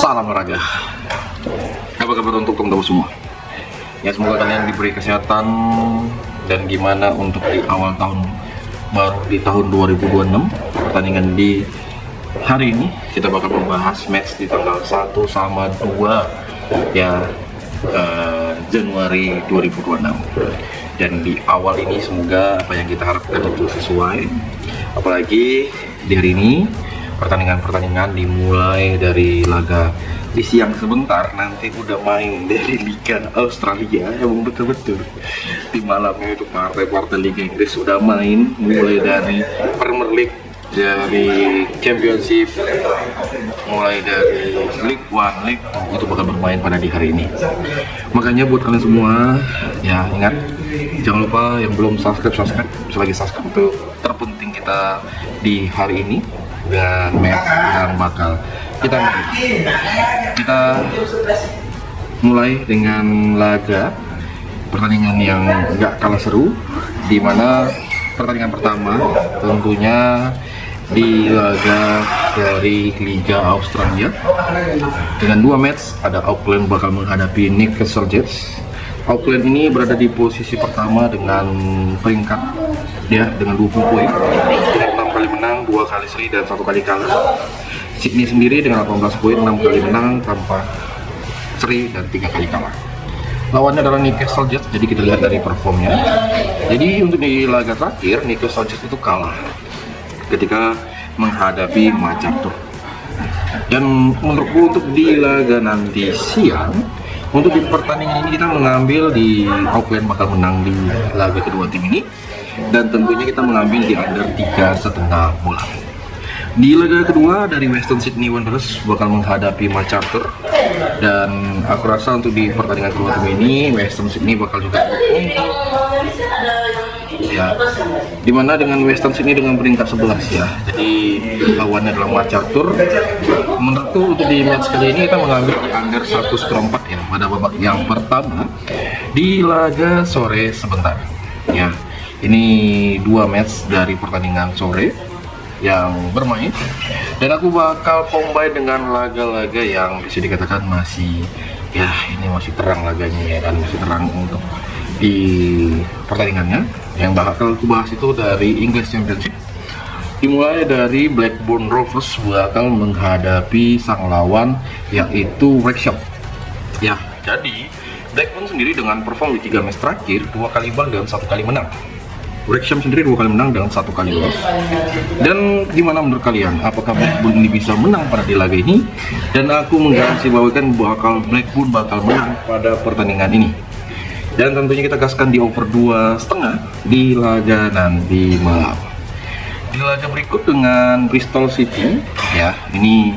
Salam olahraga. Apa kabar untuk teman-teman semua? Ya, semoga kalian diberi kesehatan. Dan gimana untuk di awal tahun baru di tahun 2026, pertandingan di hari ini kita bakal membahas match di tanggal 1 sama 2 ya, Januari 2026. Dan di awal ini semoga apa yang kita harapkan itu sesuai. Apalagi di hari ini pertandingan-pertandingan dimulai dari laga di siang sebentar, nanti udah main dari Liga Australia. Emang betul-betul di malamnya itu partai-partai Liga Inggris sudah main, mulai dari Premier League, dari Championship, mulai dari League One, League 2, itu bakal bermain pada di hari ini. Makanya buat kalian semua ya, ingat, jangan lupa yang belum subscribe, selagi subscribe itu terpenting kita di hari ini. Dan match yang bakal kita main, kita mulai dengan laga pertandingan yang nggak kalah seru, di mana pertandingan pertama tentunya di laga dari Liga Australia dengan 2 match. Ada Auckland bakal menghadapi Newcastle Jets. Auckland ini berada di posisi pertama dengan peringkat ya, dengan 20 poin, dengan 6 kali menang, 2 kali seri dan 1 kali kalah. Sydney sendiri dengan 18 poin, 6 kali menang tanpa seri dan 3 kali kalah. Lawannya adalah Newcastle Jets, jadi kita lihat dari performnya. Jadi untuk di laga terakhir Newcastle Jets itu kalah ketika menghadapi Macarthur. Dan menurutku untuk di laga nanti siang, untuk di pertandingan ini kita mengambil di Auckland bakal menang di laga kedua tim ini, dan tentunya kita mengambil di under 3,5 bola. Di laga kedua dari Western Sydney Wanderers bakal menghadapi Macarthur, dan aku rasa untuk di pertandingan kedua tim ini Western Sydney bakal juga ya, dimana dengan Western Sydney dengan peringkat 11 ya, jadi lawannya adalah Macarthur. Menurutku untuk di match kali ini kita mengambil di under 1,4 ya, pada babak yang pertama di laga sore sebentar ya. Ini 2 match dari pertandingan sore yang bermain, dan aku bakal combine dengan laga-laga yang bisa dikatakan masih ya, ini masih terang laganya ya, dan masih terang untuk di pertandingannya. Yang bakal aku bahas itu dari English Championship, dimulai dari Blackburn Rovers bakal menghadapi sang lawan yaitu Wrexham ya. Jadi Blackburn sendiri dengan perform di 3 match terakhir, 2 kali imbang dan 1 kali menang. Wrexham sendiri 2 kali menang dan 1 kali loss. Dan gimana menurut kalian, apakah Blackburn ini bisa menang pada di laga ini? Dan aku menggaransi bahwa Blackburn bakal menang pada pertandingan ini. Dan tentunya kita gaskan di over 2,5 di laga nanti malam. Di laga berikut dengan Bristol City ya, ini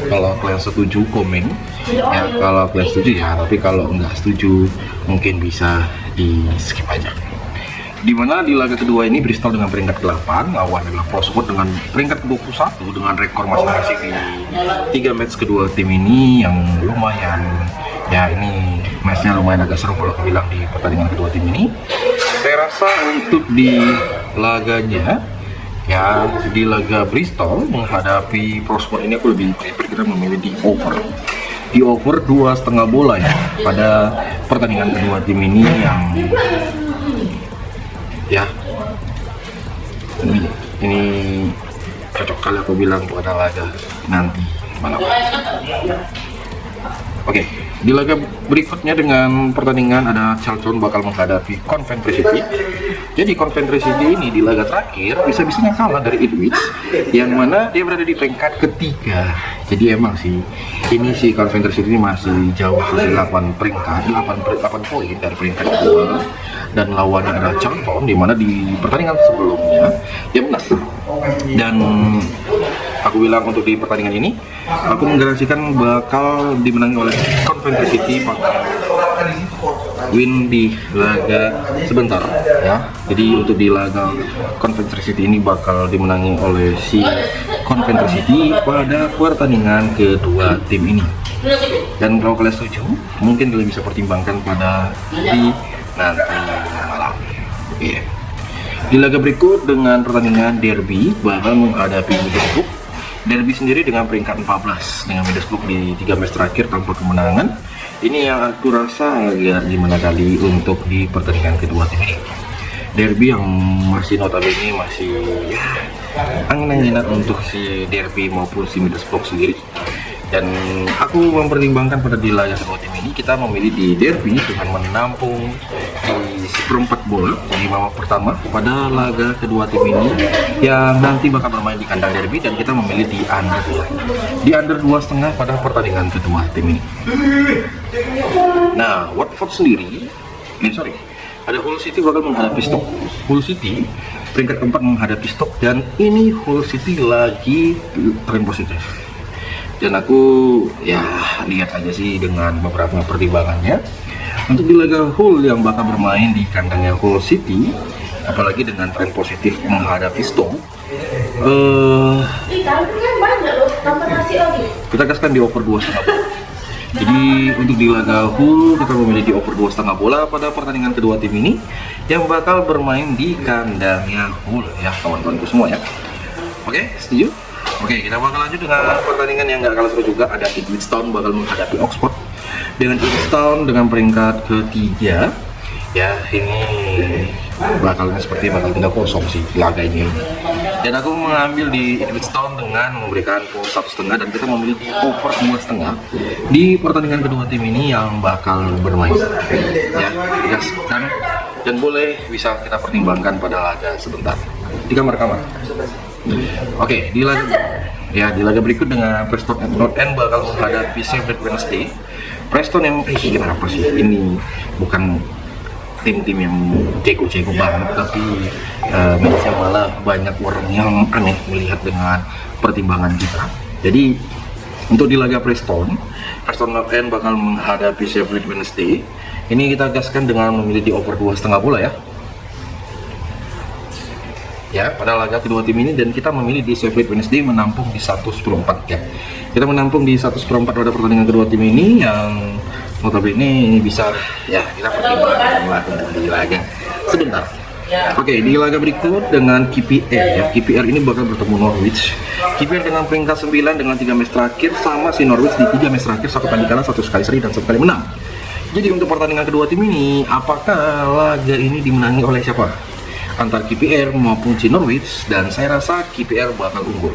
kalau kalian setuju komen ya, kalau kalian setuju ya, tapi kalau nggak setuju mungkin bisa di skip aja. Dimana di laga kedua ini Bristol dengan peringkat 8, lawan adalah Portsmouth dengan peringkat 21 dengan rekor masing-masing di 3 match kedua tim ini yang lumayan ya, ini matchnya lumayan agak seru kalau aku bilang di pertandingan kedua tim ini. Saya rasa untuk di laganya ya, di laga Bristol menghadapi Portsmouth ini aku lebih prefer kita memilih di over 2,5 bola ya, pada pertandingan kedua tim ini yang ya, ini cocok kali aku bilang pada laga nanti malam. Oke, di laga berikutnya dengan pertandingan ada Charlton bakal menghadapi Coventry City. Jadi Coventry City ini di laga terakhir bisa-bisanya kalah dari Ipswich, yang mana dia berada di peringkat ketiga. Jadi emang sih ini si Coventry City ini masih jauh, sisi 8 poin dari peringkat kedua, dan lawannya adalah Charlton, di mana di pertandingan sebelumnya dia menang. Dan aku bilang untuk di pertandingan ini aku menggaransikan bakal dimenangi oleh Coventry City, bakal win di laga sebentar ya. Jadi untuk di laga Coventry City ini bakal dimenangi oleh si Coventry City pada pertandingan kedua tim ini. Dan kalau kalian setuju, mungkin kalian bisa pertimbangkan pada di nanti malam. Oke. Di laga berikut dengan pertandingan derby bakal menghadapi Middlesbrough. Derby sendiri dengan peringkat 14 dengan Middlesbrough di 3 match terakhir tanpa kemenangan. Ini yang aku rasa agak gimana kali untuk di pertandingan kedua tim ini. Derby yang masih notabene masih ya angin-anginan untuk si Derby maupun si Middlesbrough sendiri. Dan aku mempertimbangkan pada di laga kedua tim ini kita memilih di Derby dengan menampung di seperempat bola di babak pertama pada laga kedua tim ini yang nanti bakal bermain di kandang Derby, dan kita memilih di under 2,5 pada pertandingan kedua tim ini. Nah, Watford sendiri ada Hull City bakal menghadapi Stoke. Hull City peringkat keempat menghadapi Stoke, dan ini Hull City lagi tren positif. Dan aku ya lihat aja sih dengan beberapa pertimbangannya untuk di laga Hull yang bakal bermain di kandangnya Hull City, apalagi dengan tren positif menghadapi Stoke. Kita gaskan di over 2,5. Jadi untuk di laga Hull kita memilih di over 2,5 bola pada pertandingan kedua tim ini yang bakal bermain di kandangnya Hull ya kawan-kawanku semua ya. Oke, setuju? Oke, kita bakal lanjut dengan pertandingan yang gak kalah seru juga. Ada Ipswich Town bakal menghadapi Oxford. Dengan Ipswich Town dengan peringkat ketiga ya, ini bakalnya seperti bakal tidak kosong sih laga ini. Dan aku mengambil di Ipswich Town dengan memberikan pool 1,5, dan kita memilih di over 2,5 di pertandingan kedua tim ini yang bakal bermain ya, dan boleh bisa kita pertimbangkan pada laga sebentar di kamar-kamar. Oke, di laga berikut dengan Preston North End bakal menghadapi Sheffield Wednesday. Preston yang kenapa sih ini bukan tim-tim yang jago-jago banget, tapi matchnya malah banyak orang yang aneh melihat dengan pertimbangan kita. Jadi untuk di laga Preston North End bakal menghadapi Sheffield Wednesday. Ini kita gaskan dengan memilih di over 2,5 bola ya pada laga kedua tim ini, dan kita memilih di Sheffield Wednesday menampung di 1/4 ya. Kita menampung di 1/4 pada pertandingan kedua tim ini yang notabene ini bisa ya kita pertimbangkan untuk di laga sebentar. Oke, di laga berikut dengan KPR ya. KPR ini bakal bertemu Norwich. KPR dengan peringkat 9 dengan 3 match terakhir, sama si Norwich di 3 match terakhir 1 kali kalah, 1 kali seri, dan 1 kali menang. Jadi untuk pertandingan kedua tim ini, apakah laga ini dimenangi oleh siapa? Antara KPR maupun si Norwich, dan saya rasa KPR bakal unggul.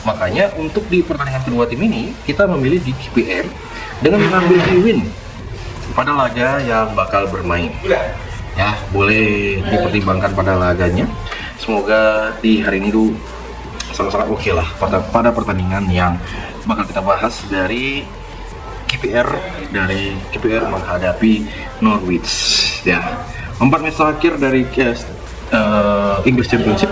Makanya untuk di pertandingan kedua tim ini kita memilih di KPR dengan mengambil di win pada laga yang bakal bermain ya. Boleh dipertimbangkan pada laganya. Semoga di hari ini tuh sangat-sangat oke lah pada pertandingan yang bakal kita bahas dari KPR menghadapi Norwich ya. 4 match terakhir dari English Championship,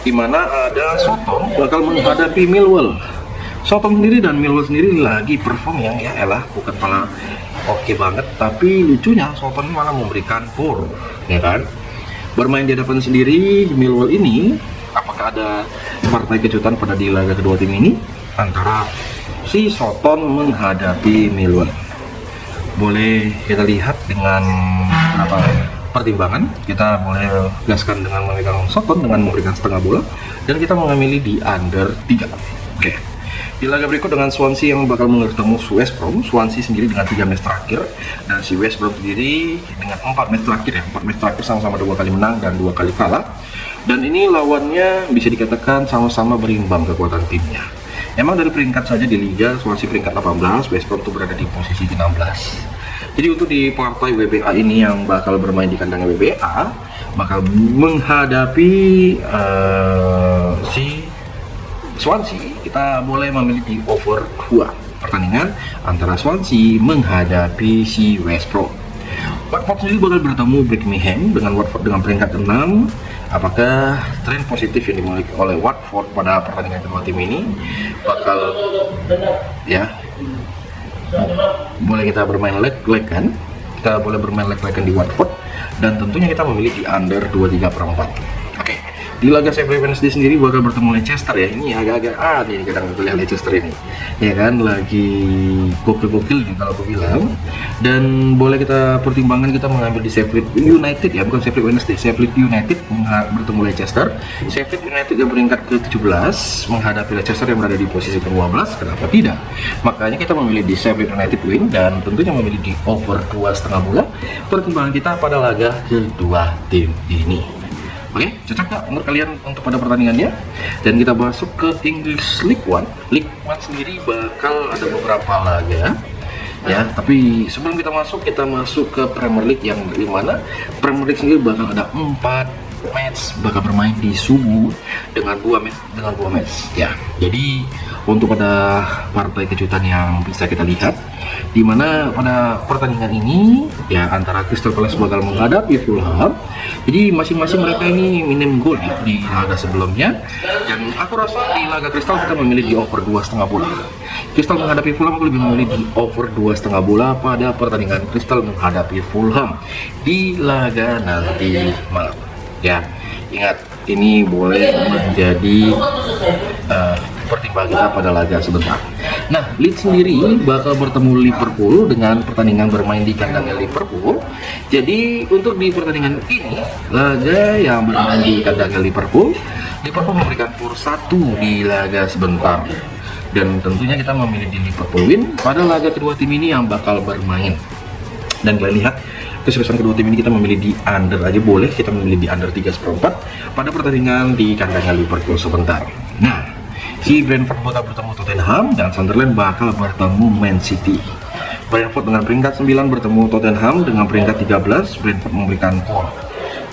di mana ada Soton bakal menghadapi Millwall. Soton sendiri dan Millwall sendiri lagi perform yang ya elah bukan malah oke banget, tapi lucunya Soton malah memberikan power ya kan. Bermain di hadapan sendiri Millwall ini, apakah ada partai kejutan pada di laga kedua tim ini antara si Soton menghadapi Millwall? Boleh kita lihat dengan pertimbangan. Kita boleh gaskan dengan memegang Soton dengan memberikan setengah bola, dan kita mengambil di under 3. Oke. Di laga berikut dengan Swansea yang bakal bertemu West Brom. Swansea sendiri dengan 3 match terakhir, dan si West Brom sendiri dengan 4 match terakhir ya. 4 match terakhir sama-sama 2 kali menang dan 2 kali kalah. Dan ini lawannya bisa dikatakan sama-sama berimbang kekuatan timnya. Emang dari peringkat saja di liga, Swansea peringkat 18, West Brom itu berada di posisi 16. Jadi untuk di partai WBA ini yang bakal bermain di kandang WBA bakal menghadapi si Swansea, kita boleh memilih di over 2 pertandingan antara Swansea menghadapi si West Brom. Watford sendiri bakal bertemu Birmingham dengan Watford dengan peringkat 6. Apakah tren positif yang dimiliki oleh Watford pada pertandingan kedua tim ini bakal ya boleh kita bermain leg kan? Kita boleh bermain leg kan di Watford, dan tentunya kita memilih di under 23/4. Oke. di laga Sheffield Wednesday sendiri bakal bertemu Leicester ya. Ini agak-agak ini kadang aku lihat Leicester ini, ya kan, lagi gokil-gokil nih kalau aku bilang. Dan boleh kita pertimbangkan kita mengambil di Sheffield United ya, bukan Sheffield Wednesday, Sheffield United bertemu Leicester. Sheffield United yang peringkat ke-17 menghadapi Leicester yang berada di posisi ke-12, kenapa tidak? Makanya kita memilih di Sheffield United win dan tentunya memilih di over 2,5 bola. Pertimbangan kita pada laga kedua tim ini. Oke, cocok nggak menurut kalian untuk pada pertandingannya? Dan kita masuk ke English League One. League One sendiri bakal ada beberapa laga ya, tapi sebelum kita masuk ke Premier League, yang dimana Premier League sendiri bakal ada 4 match bakal bermain di subuh dengan 2 match ya. Jadi untuk pada partai kejutan yang bisa kita lihat, di mana pada pertandingan ini ya antara Crystal Palace bakal menghadapi Fulham. Jadi masing-masing mereka ini minim gol ya di laga sebelumnya, dan aku rasa di laga Crystal kita memilih di over 2,5 bola. Crystal menghadapi Fulham, aku lebih memilih di over 2,5 bola pada pertandingan Crystal menghadapi Fulham di laga nanti malam. Ya, ingat ini boleh menjadi pertimbangan kita pada laga sebentar. Nah, Leeds sendiri bakal bertemu Liverpool dengan pertandingan bermain di kandangnya Liverpool. Jadi untuk di pertandingan ini, laga yang bermain di kandangnya Liverpool memberikan skor 1 di laga sebentar. Dan tentunya kita memilih di Liverpool win pada laga kedua tim ini yang bakal bermain. Dan kalian lihat keseriusan kedua tim ini, kita memilih di under aja boleh, kita memilih di under 3/4 pada pertandingan di kandangnya Liverpool sebentar. Nah, si Brentford bakal bertemu Tottenham dan Sunderland bakal bertemu Man City. Brentford dengan peringkat 9 bertemu Tottenham dengan peringkat 13, Brentford memberikan skor.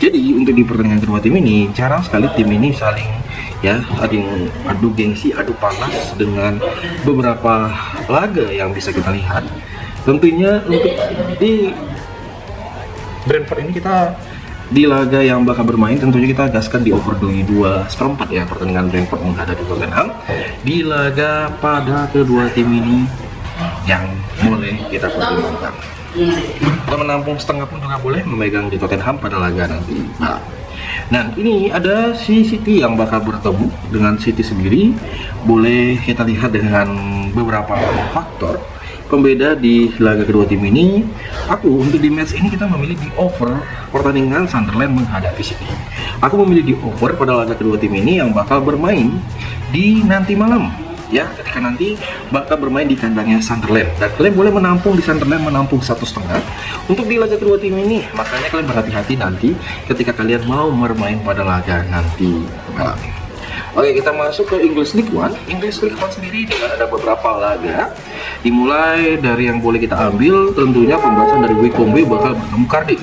Jadi untuk di pertandingan kedua tim ini jarang sekali tim ini saling ya adu gengsi, adu panas dengan beberapa laga yang bisa kita lihat. Tentunya untuk di Brentford ini kita di laga yang bakal bermain tentunya kita gaskan di over 2,4 ya pertandingan Brentford menghadapi Tottenham di laga pada kedua tim ini yang boleh kita pertimbangkan. Kita menampung setengah pun juga boleh memegang di Tottenham pada laga nanti. Nah, ini ada si City yang bakal bertemu dengan City sendiri. Boleh kita lihat dengan beberapa faktor pembeda di laga kedua tim ini. Aku untuk di match ini kita memilih di over pertandingan Sunderland menghadapi City. Aku memilih di over pada laga kedua tim ini yang bakal bermain di nanti malam ya, ketika nanti bakal bermain di kandangnya Sunderland. Dan kalian boleh menampung di Sunderland, menampung 1,5 untuk di laga kedua tim ini. Makanya kalian berhati-hati nanti ketika kalian mau bermain pada laga nanti malam. Oke, kita masuk ke English League One. English League One sendiri dengan ada beberapa laga. Dimulai dari yang boleh kita ambil tentunya pembahasan dari Wycombe bakal bertemu Cardiff.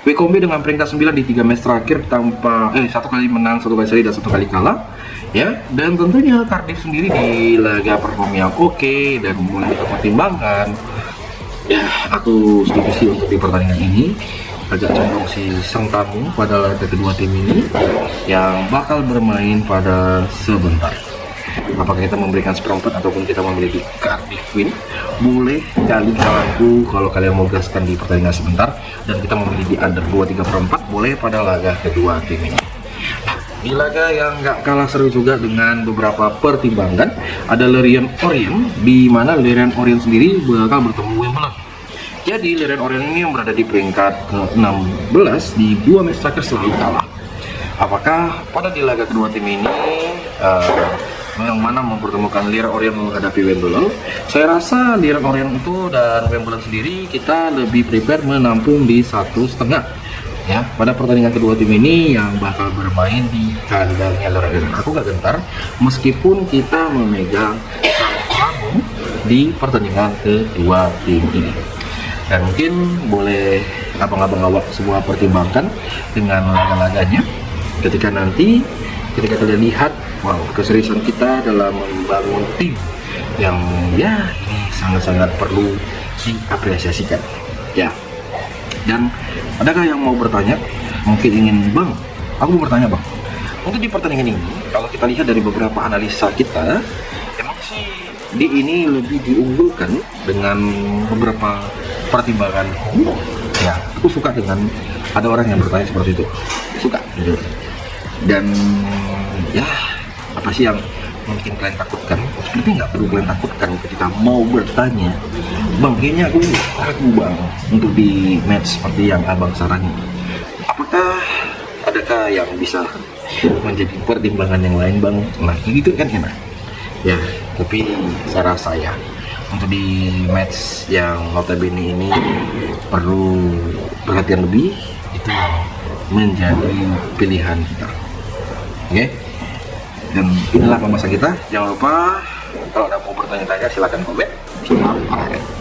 Wycombe dengan peringkat 9 di 3 match terakhir tanpa 1 kali menang, 1 kali seri dan 1 kali kalah ya. Dan tentunya Cardiff sendiri di laga perform yang oke dan mulai kita pertimbangkan ya. Aku setuju sih untuk di pertandingan ini agak condong si sang tamu pada laga kedua tim ini yang bakal bermain pada sebentar. Apakah kita memberikan seperempat ataupun kita memilih di Cardiff win, boleh kali saranku kalau kalian mau gaskan di pertandingan sebentar dan kita memilih di under 2/3/4 boleh pada laga kedua tim ini. Di laga yang nggak kalah seru juga dengan beberapa pertimbangan ada Lorient Orient, di mana Lorient Orient sendiri bakal bertemu Wimbledon. Jadi Lorient Orient ini yang berada di peringkat ke-16 di 2 match terakhir selalu kalah. Apakah pada di laga kedua tim ini yang mana mempertemukan Lorient Orient menghadapi Wimbledon? Saya rasa Lorient Orient itu dan Wimbledon sendiri kita lebih prepare menampung di 1,5 ya pada pertandingan kedua tim ini yang bakal bermain di kandangnya Lorient. Aku gak gentar meskipun kita memegang tamu di pertandingan kedua tim ini. Dan mungkin boleh abang-abang awak semua pertimbangkan dengan laga-laganya ketika nanti kalian lihat wow, keseriusan kita dalam membangun tim yang ya ini sangat-sangat perlu diapresiasikan ya. Dan adakah yang mau bertanya, mungkin ingin bang, aku mau bertanya bang, untuk di pertandingan ini kalau kita lihat dari beberapa analisa kita emang sih di ini lebih diunggulkan dengan beberapa pertimbangan ya. Aku suka dengan ada orang yang bertanya seperti itu, suka jujur. Dan ya, apa sih yang mungkin kalian takutkan? Sebenarnya nggak perlu kalian takutkan ketika mau bertanya, bang kayaknya aku ragu bang untuk di match seperti yang abang saranin. Apakah adakah yang bisa menjadi pertimbangan yang lain bang? Nah gitu kan enak ya. Tapi saya rasa ya, untuk di match yang notabene ini perlu perhatian lebih, itu yang menjadi pilihan kita. Oke? Dan inilah pembahasan kita. Jangan lupa kalau ada mau bertanya-tanya silakan komen. Selamat olahraga.